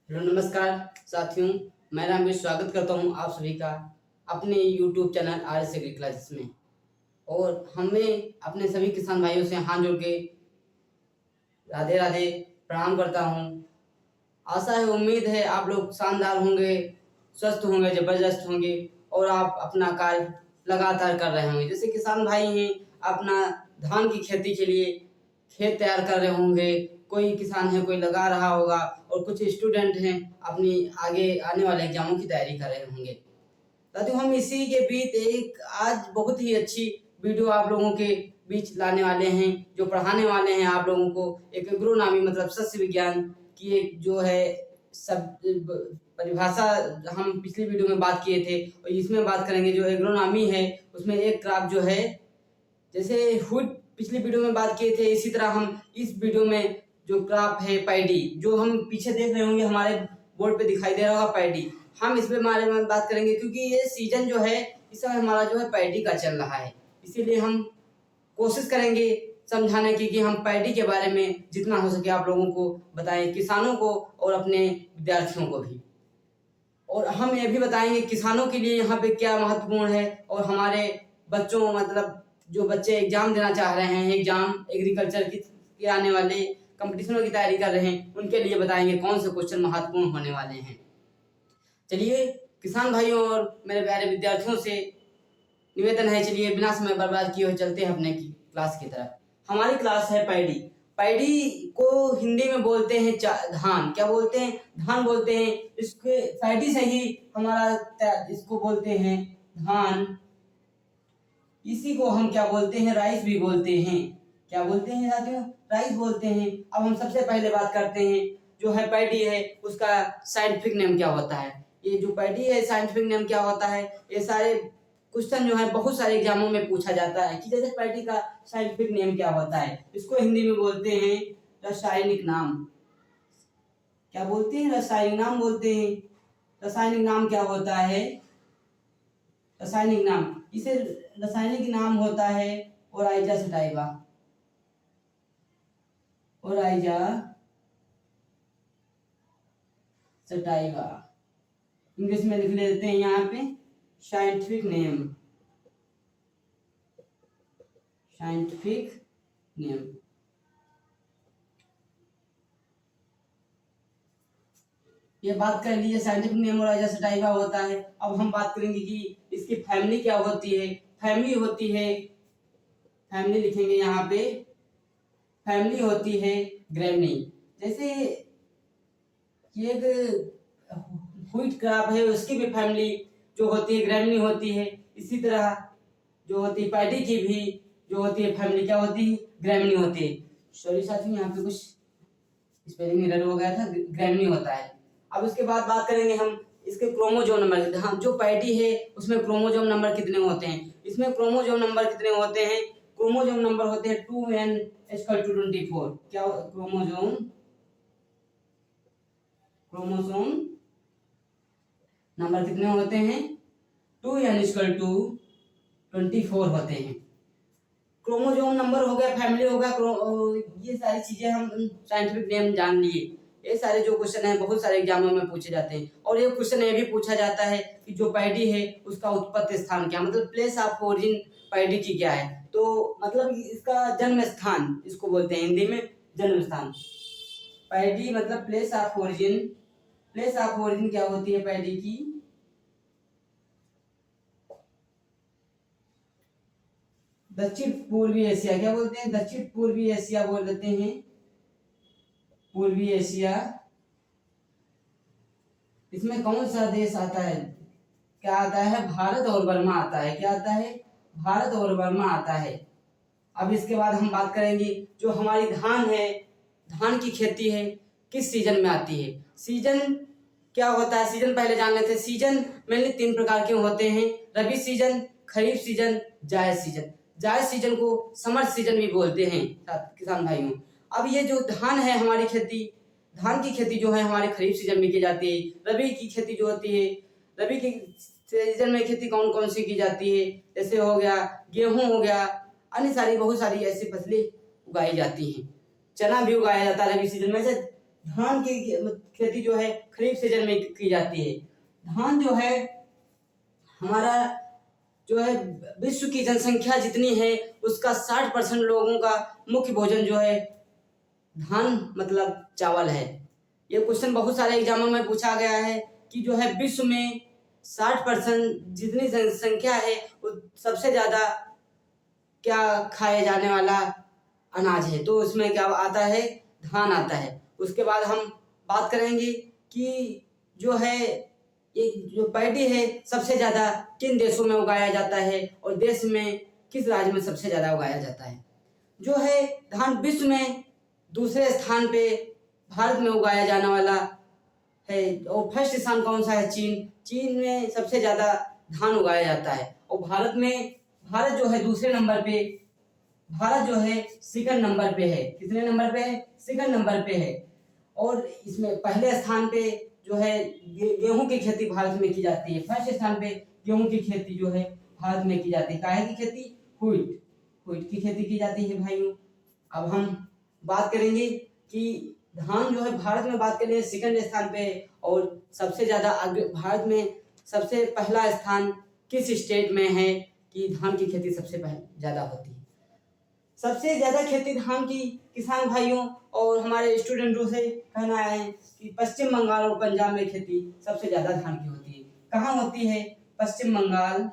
Hello नमस्कार साथियों, मैं रामवीर स्वागत करता हूं आप सभी का अपने YouTube channel R S. Agri classes में। और हमें अपने सभी किसान भाइयों से हाथ जोड़ के राधे राधे प्रणाम करता हूं। आशा है, उम्मीद है आप लोग शानदार होंगे, स्वस्थ होंगे, जबरदस्त होंगे और आप अपना कार्य लगातार कर रहे होंगे। जैसे किसान भाई हैं, अपना धान की खेती के लिए खेत तैयार कर रहे होंगे, कोई किसान है कोई लगा रहा होगा और कुछ स्टूडेंट हैं अपनी आगे आने वाले एग्जामों की तैयारी कर रहे होंगे। साथियों, हम इसी के बीच एक आज बहुत ही अच्छी वीडियो आप लोगों के बीच लाने वाले हैं, जो पढ़ाने वाले हैं आप लोगों को एक एग्रोनॉमी मतलब सस्य विज्ञान की एक जो है सब परिभाषा हम पिछली वीडियो में बात किए थे और इसमें बात करेंगे। जो एग्रोनॉमी है उसमें एक क्रॉप जो है, जैसे हुड पिछली वीडियो में बात किए थे, इसी तरह हम इस वीडियो में जो क्रॉप है पैडी, जो हम पीछे देख रहे होंगे हमारे बोर्ड पे दिखाई दे रहा होगा पैडी, हम इस बारे में बात करेंगे क्योंकि ये सीजन जो है इस समय हमारा जो है पैडी का चल रहा है। इसीलिए हम कोशिश करेंगे समझाने की कि हम पैडी के बारे में जितना हो सके आप लोगों को बताएं, किसानों को और अपने विद्यार्थियों को भी। और हम ये भी बताएंगे किसानों के लिए यहाँ पे क्या महत्वपूर्ण है और हमारे बच्चों मतलब जो बच्चे एग्जाम देना चाह रहे हैं, एग्जाम एग्रीकल्चर के आने वाले कंपटीशनों की तैयारी कर रहे हैं, उनके लिए बताएंगे कौन से क्वेश्चन महत्वपूर्ण होने वाले हैं। चलिए किसान भाइयों और मेरे प्यारे विद्यार्थियों से निवेदन है, चलिए बिना समय बर्बाद किए हुए चलते हैं अपने की क्लास की तरफ। हमारी क्लास है पैडी। पैडी को हिंदी में बोलते हैं धान। क्या बोलते हैं? धान बोलते हैं। इसके पैडी से ही हमारा इसको बोलते हैं धान। इसी को हम क्या बोलते हैं? राइस भी बोलते हैं। क्या बोलते हैं साथियों? राइस बोलते हैं। अब हम सबसे पहले बात करते हैं जो है पैडी है उसका साइंटिफिक नेम क्या होता है। ये जो पैडी है साइंटिफिक नेम क्या होता है, ये सारे क्वेश्चन जो है बहुत सारे एग्जामों में पूछा जाता है कि जैसे पैडी का साइंटिफिक नेम क्या होता है। इसको हिंदी में बोलते हैं रासायनिक नाम। क्या बोलते हैं? रासायनिक नाम बोलते हैं। रासायनिक नाम क्या होता है? रासायनिक नाम, इसे रासायनिक नाम होता है Oryza sativa. Oryza sativa English में लिख लेते हैं यहाँ पे साइंटिफिक नेम। साइंटिफिक नेम ये बात कर लीजिए, साइंटिफिक नेम ओराइजा सटाइवा होता है। अब हम बात करेंगे कि इसकी फैमिली क्या होती है। फैमिली होती है, फैमिली लिखेंगे यहाँ पे, फैमिली होती है ग्रेमनी। जैसे एक व्हीट क्रॉप है उसकी भी फैमिली जो होती है ग्रेमनी होती है। इसी तरह जो होती है पैडी की भी जो होती है फैमिली क्या होती है? ग्रेमनी होती है। सॉरी साथियों, यहाँ पे कुछ स्पेलिंग एरर हो गया था, ग्रेमनी होता है। अब उसके बाद बात करेंगे हम इसके क्रोमोजोम नंबर। हाँ, जो पैडी है उसमें क्रोमोजोम नंबर कितने होते हैं? इसमें क्रोमोजोम नंबर कितने होते हैं? क्रोमोजोम नंबर होते हैं 2n=24। क्या क्रोमोजोम क्रोमोसोम नंबर कितने होते हैं? 2n=24 होते हैं। क्रोमोजोम नंबर हो गया, फैमिली हो गया, ये सारी चीजें हम साइंटिफिक नेम जान लिए। ये सारे जो क्वेश्चन हैं बहुत सारे एग्जामों में पूछे जाते हैं। और ये क्वेश्चन ये भी पूछा जाता है कि जो पैडी है उसका उत्पत्ति स्थान क्या, मतलब प्लेस ऑफ ओरिजिन पैडी की क्या है। तो मतलब इसका जन्म स्थान इसको बोलते हैं हिंदी में जन्म स्थान। पैडी मतलब place of origin. Place of origin क्या होती है पैडी की? दक्षिण पूर्वी एशिया। क्या बोलते हैं? दक्षिण पूर्वी एशिया बोल देते हैं, पूर्वी एशिया। इसमें कौन सा देश आता है? क्या आता है? भारत और बर्मा आता है। क्या आता है? भारत और बर्मा आता है। अब इसके बाद हम बात करेंगे जो हमारी धान है, धान की खेती है किस सीजन में आती है। सीजन क्या होता है? सीजन पहले जान लेते हैं। सीजन मेनली 3 प्रकार के होते हैं, रबी सीजन, खरीफ सीजन, जायद सीजन। जायद सीजन को समर सीजन भी बोलते हैं किसान भाइयों। अब ये जो धान है हमारी खेती, धान की खेती जो है हमारे खरीफ सीजन में की जाती है। रबी की खेती जो होती है, रबी की सीजन में खेती कौन कौन सी की जाती है? जैसे हो गया गेहूं, हो गया अन्य सारी बहुत सारी ऐसी फसलें उगाई जाती हैं। चना भी उगाया जाता है रबी सीजन में से। धान की खेती जो है खरीफ सीजन में की जाती है। धान जो है हमारा जो है विश्व की जनसंख्या जितनी है उसका 60% लोगों का मुख्य भोजन जो है धान मतलब चावल है। ये क्वेश्चन बहुत सारे एग्जामों में पूछा गया है कि जो है विश्व में 60% जितनी जनसंख्या है वो सबसे ज्यादा क्या खाए जाने वाला अनाज है, तो उसमें क्या आता है, धान आता है। उसके बाद हम बात करेंगे कि जो है ये जो पैडी है सबसे ज्यादा किन देशों में उगाया जाता है और देश में किस राज्य में सबसे ज्यादा उगाया जाता है। जो है धान विश्व में दूसरे स्थान पे भारत में उगाया जाने वाला है और फर्स्ट स्थान कौन सा है, चीन। चीन में सबसे ज्यादा धान उगाया जाता है और भारत जो है दूसरे नंबर पे, भारत जो है सेकंड नंबर पे है। कितने नंबर पे है, सेकंड नंबर पे है। और इसमें पहले स्थान पे जो है गेहूं की खेती भारत में की जाती है। फर्स्ट स्थान पे गेहूं की खेती जो है भारत में की जाती है। काहे की खेती, व्हीट की खेती की जाती है भाइयों। अब हम बात करेंगे कि धान जो है भारत में बात करें सेकंड स्थान पे और सबसे ज्यादा भारत में सबसे पहला स्थान किस स्टेट में है कि धान की खेती सबसे ज्यादा होती है। सबसे ज्यादा खेती धान की किसान भाइयों और हमारे स्टूडेंटों से कहना है कि पश्चिम बंगाल और पंजाब में खेती सबसे ज्यादा धान की होती है। कहाँ होती है, पश्चिम बंगाल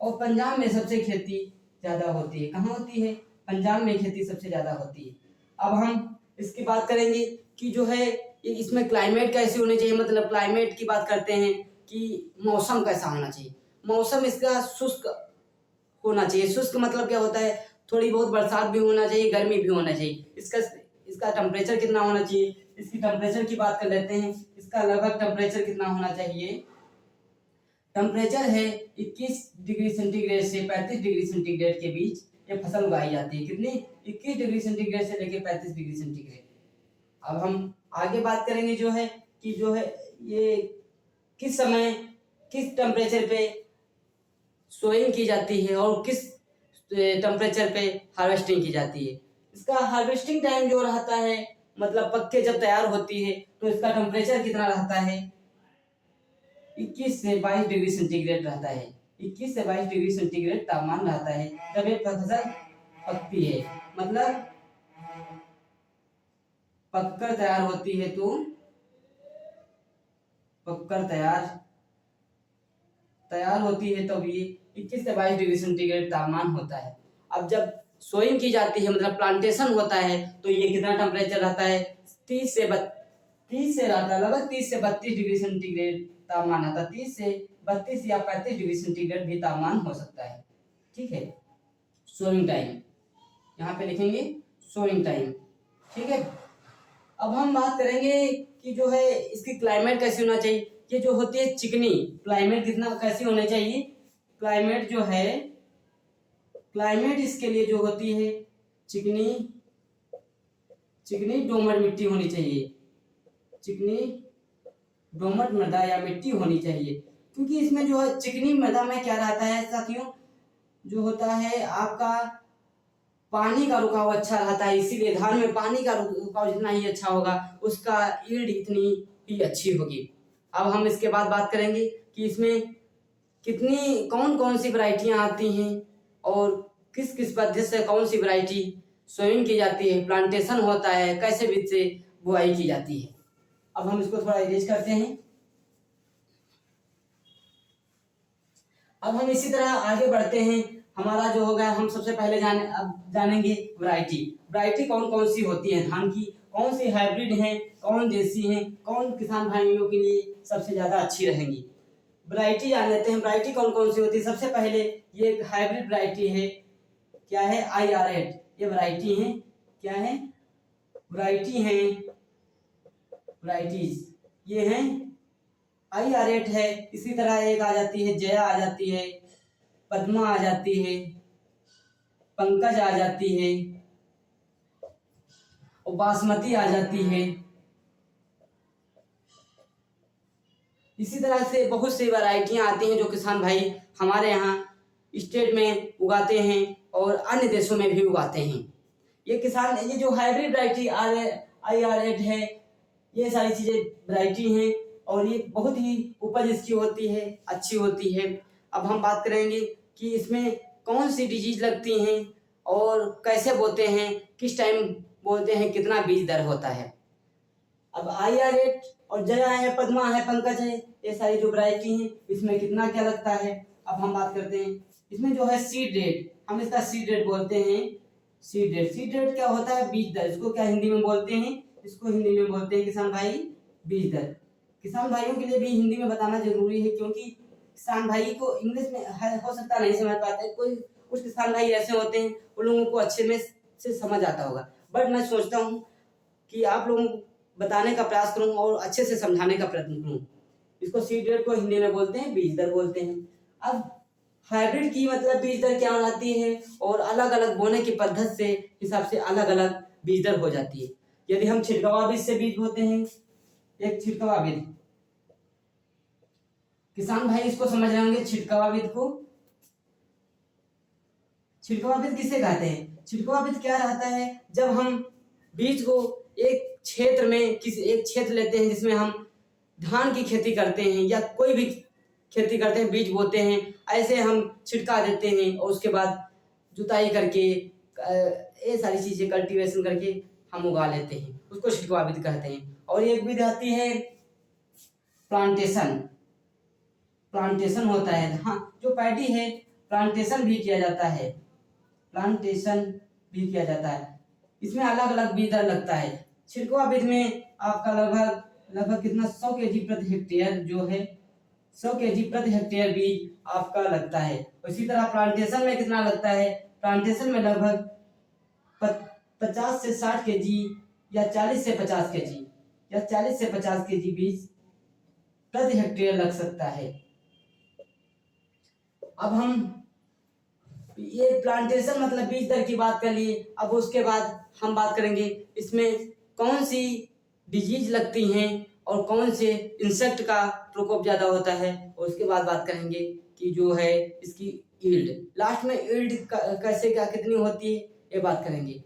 और पंजाब में सबसे खेती ज्यादा होती है। कहाँ होती है, पंजाब में खेती सबसे ज्यादा होती है। अब हम इसकी बात करेंगे कि जो है इसमें क्लाइमेट कैसे होने चाहिए, मतलब क्लाइमेट की बात करते हैं कि मौसम कैसा होना चाहिए। मौसम इसका शुष्क होना चाहिए। शुष्क मतलब क्या होता है, थोड़ी बहुत बरसात भी होना चाहिए, गर्मी भी होना चाहिए। इसका टेम्परेचर कितना होना चाहिए, इसकी टेम्परेचर की बात कर लेते हैं। इसका लगभग टेम्परेचर कितना होना चाहिए, टेम्परेचर है 21 डिग्री सेंटीग्रेड से 35 डिग्री सेंटीग्रेड के बीच ये फसल उगाई जाती है। कितनी, 21 डिग्री सेंटीग्रेड से लेकर 35 डिग्री सेंटीग्रेड। अब हम आगे बात करेंगे जो है कि जो है ये किस समय किस टेम्परेचर पे सोइंग की जाती है और किस टेम्परेचर पे हार्वेस्टिंग की जाती है। इसका हार्वेस्टिंग टाइम जो रहता है, मतलब पक्के जब तैयार होती है तो इसका टेम्परेचर कितना रहता है, 21 से 22 डिग्री सेंटीग्रेड रहता है। 21 से 22 डिग्री सेंटीग्रेड तापमान रहता है जब ये फसल पकती है, मतलब पककर तैयार होती है। तो पककर तैयार होती है तब ये 21 से 22 डिग्री सेंटीग्रेड तापमान होता है। अब जब सोइंग की जाती है मतलब प्लांटेशन होता है तो ये कितना टेम्परेचर रहता है, 30 से रहता है, लगभग 30 से 32 डिग्री सेंटीग्रेड तापमान आता है। 30 से 32 या 35 डिग्री सेंटीग्रेड भी तापमान हो सकता है। ठीक है, सोइंग टाइम यहाँ पे लिखेंगे, सोइंग टाइम। ठीक है, अब हम बात करेंगे कि जो है इसकी क्लाइमेट कैसी होना चाहिए। ये जो होती है चिकनी क्लाइमेट, कितना कैसी होनी चाहिए, क्लाइमेट जो है, क्लाइमेट इसके लिए जो होती है चिकनी दोमट मिट्टी होनी चाहिए। चिकनी दोमट मृदा या मिट्टी होनी चाहिए, क्योंकि इसमें जो है चिकनी मृदा में क्या रहता है साथियों, जो होता है आपका पानी का रुकाव अच्छा रहता है, इसीलिए धान में पानी का रुकाव जितना ही अच्छा होगा उसका ईल्ड इतनी ही अच्छी होगी। अब हम इसके बाद बात करेंगे कि इसमें कितनी कौन कौन सी वैरायटियां आती हैं और किस किस पद्धति से कौन सी वैरायटी सोइंग की जाती है, प्लांटेशन होता है, कैसे बीज से बुआई की जाती है। अब हम इसको थोड़ा इरेज करते हैं। अब हम इसी तरह आगे बढ़ते हैं। हमारा जो होगा हम सबसे पहले जानेंगे वैरायटी कौन कौन सी होती है धान की, कौन सी हाइब्रिड है, कौन देसी है, कौन किसान भाइयों के लिए सबसे ज्यादा अच्छी रहेंगी। वैरायटी जान लेते हैं, वैरायटी कौन कौन सी होती है। सबसे पहले ये हाइब्रिड वैरायटी है, क्या है, IR8। ये वैरायटी है, क्या है, वैरायटीज ये हैं, IR8 है। इसी तरह एक आ जाती है जया, आ जाती है पद्मा, आ जाती है पंकज, आ जाती है और बासमती आ जाती है। इसी तरह से बहुत सी वैरायटियां आती हैं जो किसान भाई हमारे यहाँ स्टेट में उगाते हैं और अन्य देशों में भी उगाते हैं। ये किसान, ये जो हाइब्रिड वैरायटी IR8 है, ये सारी चीज़ें वैरायटी हैं और ये बहुत ही उपज इसकी होती है, अच्छी होती है। अब हम बात करेंगे कि इसमें कौन सी डिजीज लगती हैं और कैसे बोते हैं, किस टाइम बोते हैं, कितना बीज दर होता है। अब IR8 और जया है, पद्मा है, पंकज है, ये सारी जो वैरायटी हैं, इसमें कितना क्या लगता है। अब हम बात करते हैं इसमें जो है सीड रेट, हम इसका सीड रेट बोलते हैं। सीड रेट क्या होता है, बीज दर। इसको क्या हिंदी में बोलते हैं, इसको हिंदी में बोलते हैं किसान भाई बीज दर। किसान भाइयों के लिए भी हिंदी में बताना जरूरी है, क्योंकि किसान भाई को इंग्लिश में हो सकता नहीं समझ पाते, कोई कुछ किसान भाई ऐसे होते हैं उन लोगों को अच्छे में से समझ आता होगा, बट मैं सोचता हूँ कि आप लोगों को बताने का प्रयास करूँ और अच्छे से समझाने का प्रयत्न करूँ। इसको सीड रेट को हिंदी में बोलते हैं बीज दर बोलते हैं। अब हाइब्रिड की मतलब बीज दर क्या होती है और अलग अलग बोने की पद्धति से हिसाब से अलग अलग बीज दर हो जाती है। यदि हम छिड़कावा बीज से बीज बोते हैं, एक छिड़कावा बीज, किसान भाई इसको समझ रहे होंगे छिड़कावा बीज को। छिड़कावा बीज किसे कहते हैं, छिड़कावा बीज क्या रहता है, जब हम बीज को एक क्षेत्र में किसी एक क्षेत्र लेते हैं जिसमें हम धान की खेती करते हैं या कोई भी खेती करते हैं, बीज बोते हैं, ऐसे हम छिड़का देते हैं और उसके बाद जुताई करके ये सारी चीजें कल्टीवेशन करके हम उगा लेते हैं, उसको छिड़कावा विधि कहते हैं। और एक विधि आती है प्लांटेशन। प्लांटेशन होता है, हाँ, जो पैडी है प्लांटेशन भी किया जाता है, प्लांटेशन भी किया जाता है। इसमें अलग अलग बीज दर लगता है। छिड़कावा बीज में आपका लगभग कितना 100 kg प्रति हेक्टेयर जो है, 100 kg प्रति हेक्टेयर बीज आपका लगता है। इसी तरह प्लांटेशन में कितना लगता है, प्लांटेशन में लगभग 50 से 60 kg या 40 से 50 kg या 40 से 50 kg बीज प्रति हेक्टेयर लग सकता है। अब हम ये प्लांटेशन मतलब बीज दर की बात कर लिए। अब उसके बाद हम बात करेंगे इसमें कौन सी डिजीज लगती हैं और कौन से इंसेक्ट का प्रकोप ज़्यादा होता है, और उसके बाद बात करेंगे कि जो है इसकी ईल्ड, लास्ट में ईल्ड कैसे क्या कितनी होती है ये बात करेंगे।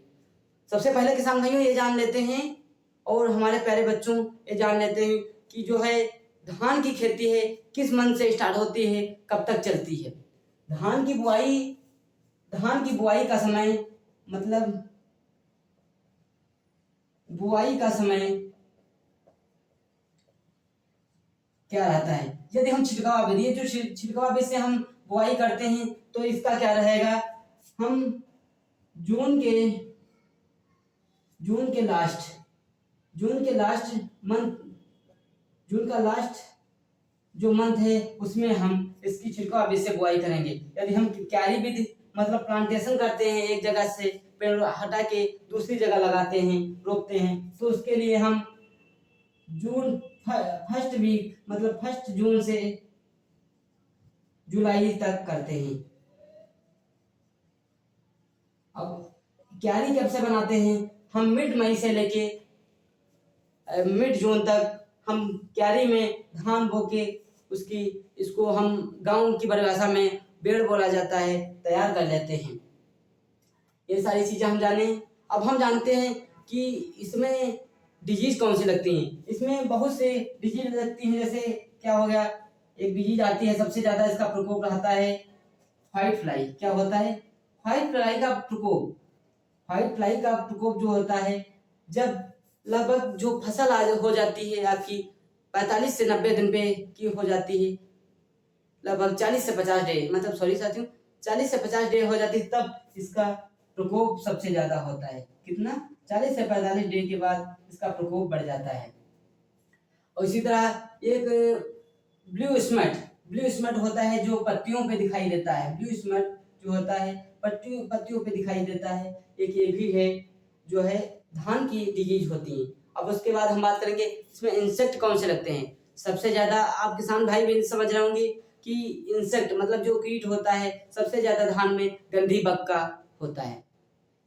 सबसे पहले किसान भाइयों ये जान लेते हैं और हमारे प्यारे बच्चों ये जान लेते हैं कि जो है धान की खेती है किस मंथ से स्टार्ट होती है, कब तक चलती है। धान की बुआई का समय, मतलब बुआई का समय क्या रहता है। यदि हम छिड़कावा विधि, ये जो छिड़कावा विधि से हम बुआई करते हैं तो इसका क्या रहेगा, हम जून का लास्ट जो मंथ है उसमें हम इसकी छिड़काव विधि से बुआई करेंगे। यदि हम क्यारी विधि मतलब प्लांटेशन करते हैं, एक जगह से पेड़ हटा के दूसरी जगह लगाते हैं, रोपते हैं, तो उसके लिए हम फर्स्ट वीक मतलब 1 जून से जुलाई तक करते हैं। अब क्यारी कब से बनाते हैं, हम मिड मई से लेके मिड जून तक हम क्यारी में धान बो के इसको हम गांव की परिभाषा में बेड़ बोला जाता है, तैयार कर लेते हैं। ये सारी चीजें हम जाने। अब हम जानते हैं कि इसमें डिजीज कौन सी लगती हैं। इसमें बहुत से डिजीज लगती हैं, जैसे क्या हो गया, एक डिजीज आती है सबसे ज्यादा इसका प्रकोप रहता है व्हाइट फ्लाई। क्या होता है, व्हाइट फ्लाई का प्रकोप। व्हाइट फ्लाई का प्रकोप जो होता है जब लगभग जो फसल हो जाती है आपकी 45 से 90 दिन पे की हो जाती है, लगभग 40 से 50 डे, मतलब सॉरी साथियों 40 से 50 डे हो जाती है, तब इसका प्रकोप सबसे ज्यादा होता है। कितना, 40 से 45 डे के बाद इसका प्रकोप बढ़ जाता है। और इसी तरह एक ब्लू स्मट होता है जो पत्तियों पे दिखाई देता है। ब्लू स्मट जो होता है पत्तियों पे दिखाई देता है, एक ये भी है जो है धान की डिजीज होती है। अब उसके बाद हम बात करेंगे इसमें इंसेक्ट कौन से लगते हैं। सबसे ज्यादा आप किसान भाई भी समझ रहे होंगे कि इंसेक्ट मतलब जो कीट होता है सबसे ज्यादा धान में गंधी बग का होता है।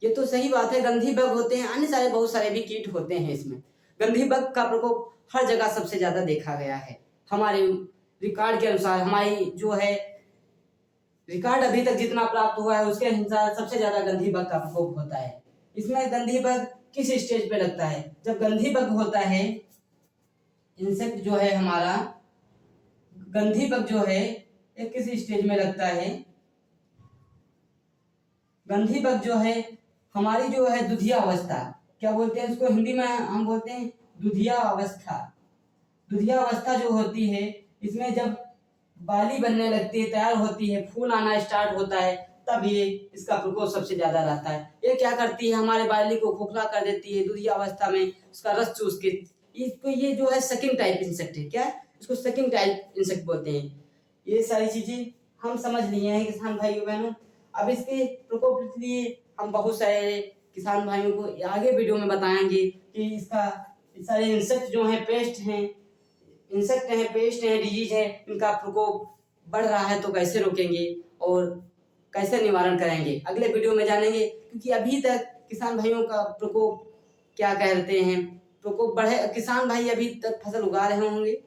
ये तो सही बात है, गंधी बग होते हैं, अन्य सारे बहुत सारे भी कीट होते हैं। इसमें गंधी बग का प्रकोप हर जगह सबसे ज्यादा देखा गया है। हमारे रिकॉर्ड के अनुसार हमारी जो है रिकॉर्ड अभी तक जितना प्राप्त हुआ है उसके अनुसार सबसे ज्यादा गंधी बग का प्रकोप होता है। इसमें गंधी बग किस स्टेज पे लगता है? जब गंधी बग होता है, इंसेक्ट जो है हमारा, गंधी बग जो है ये किस स्टेज में लगता है? गंधी बग जो है हमारी जो है दुधिया अवस्था, क्या बोलते हैं इसको हिंदी में? हम बोलते हैं दुधिया अवस्था। दुधिया अवस्था जो होती है, इसमें जब बाली बनने लगती है, तैयार होती है, फूल आना स्टार्ट होता है, तब ये इसका प्रकोप सबसे ज्यादा रहता है। ये क्या करती है? हमारे बाली को खोखला कर देती है दुधिया अवस्था में, उसका रस चूस के। इसको ये जो है सकिंग टाइप इंसेक्ट है। क्या? इसको सकिंग टाइप इंसेक्ट बोलते हैं। ये सारी चीजें हम समझ लिए हैं किसान भाइयों बहनों। अब इसके प्रकोप के लिए हम बहुत सारे किसान भाइयों को आगे वीडियो में बताएंगे कि इसका सारे इंसेक्ट जो हैं, पेस्ट हैं, इंसेक्ट हैं, पेस्ट हैं, डिजीज है, इनका प्रकोप बढ़ रहा है तो कैसे रोकेंगे और कैसे निवारण करेंगे, अगले वीडियो में जानेंगे। क्योंकि अभी तक किसान भाइयों का प्रकोप क्या कहते हैं, प्रकोप बढ़े, किसान भाई अभी तक फसल उगा रहे होंगे,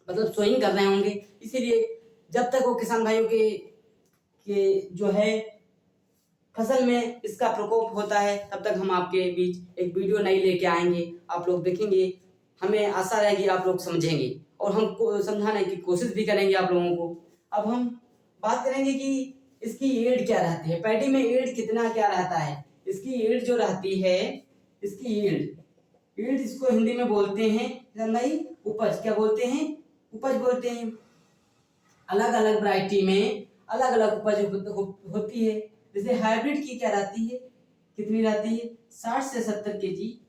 मतलब सोइंग कर रहे होंगे, इसीलिए जब तक वो किसान भाइयों के जो है फसल में इसका प्रकोप होता है, तब तक हम आपके बीच एक वीडियो नई लेके आएंगे। आप लोग देखेंगे, हमें आशा रहेगी आप लोग समझेंगे और हम समझाने की कोशिश भी करेंगे आप लोगों को। अब हम बात करेंगे कि इसकी ईल्ड क्या रहती है, पैडी में ईल्ड कितना क्या रहता है। इसकी ईल्ड जो रहती है, इसकी ईल्ड इसको हिंदी में बोलते हैं भाई उपज। क्या बोलते हैं? उपज बोलते हैं। अलग अलग वैरायटी में अलग अलग उपज होती है। जैसे हाइब्रिड की क्या रहती है, कितनी रहती है? 60 से 70 केजी,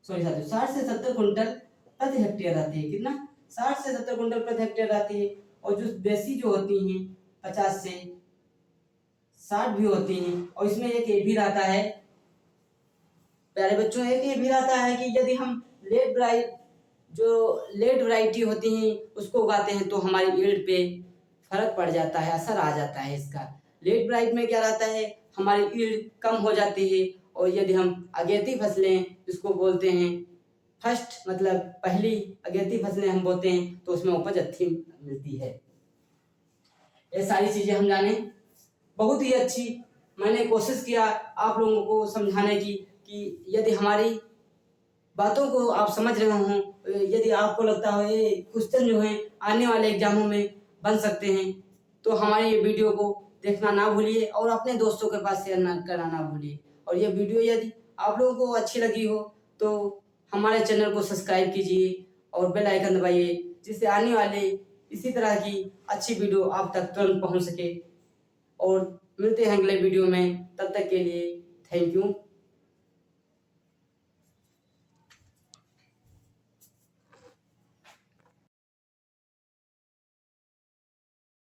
सॉरी साथियों, 60 से 70 कुंटल प्रति हेक्टेयर रहती है। कितना? 60 से 70 कुंटल प्रति हेक्टेयर रहती है। और जो देसी जो होती हैं 50 से 60 भी होती हैं। और इसमें एक ये भी रहता है प्यारे बच्चों, एक ये भी रहता है कि यदि हम लेट वैरायटी होती हैं उसको उगाते हैं तो हमारी ईल्ड पे फर्क पड़ जाता है, असर आ जाता है इसका। लेट वैरायटी में क्या रहता है, हमारी ईल्ड कम हो जाती है। और यदि हम अगेती फसलें जिसको बोलते हैं फर्स्ट, मतलब पहली अगेती फसलें हम बोते हैं, तो उसमें उपज अच्छी मिलती है। ये सारी चीजें हम जाने, बहुत ही अच्छी मैंने कोशिश किया आप लोगों को समझाने की कि यदि हमारी बातों को आप समझ रहे हो, यदि आपको लगता हो ये क्वेश्चन जो है आने वाले एग्जामों में बन सकते हैं, तो हमारी ये वीडियो को देखना ना भूलिए और अपने दोस्तों के पास शेयर करना ना भूलिए। और ये वीडियो यदि आप लोगों को अच्छी लगी हो तो हमारे चैनल को सब्सक्राइब कीजिए और बेल आइकन दबाइए, जिससे आने वाले इसी तरह की अच्छी वीडियो आप तक तुरंत पहुंच सके। और मिलते हैं अगले वीडियो में, तब तक के लिए थैंक यू।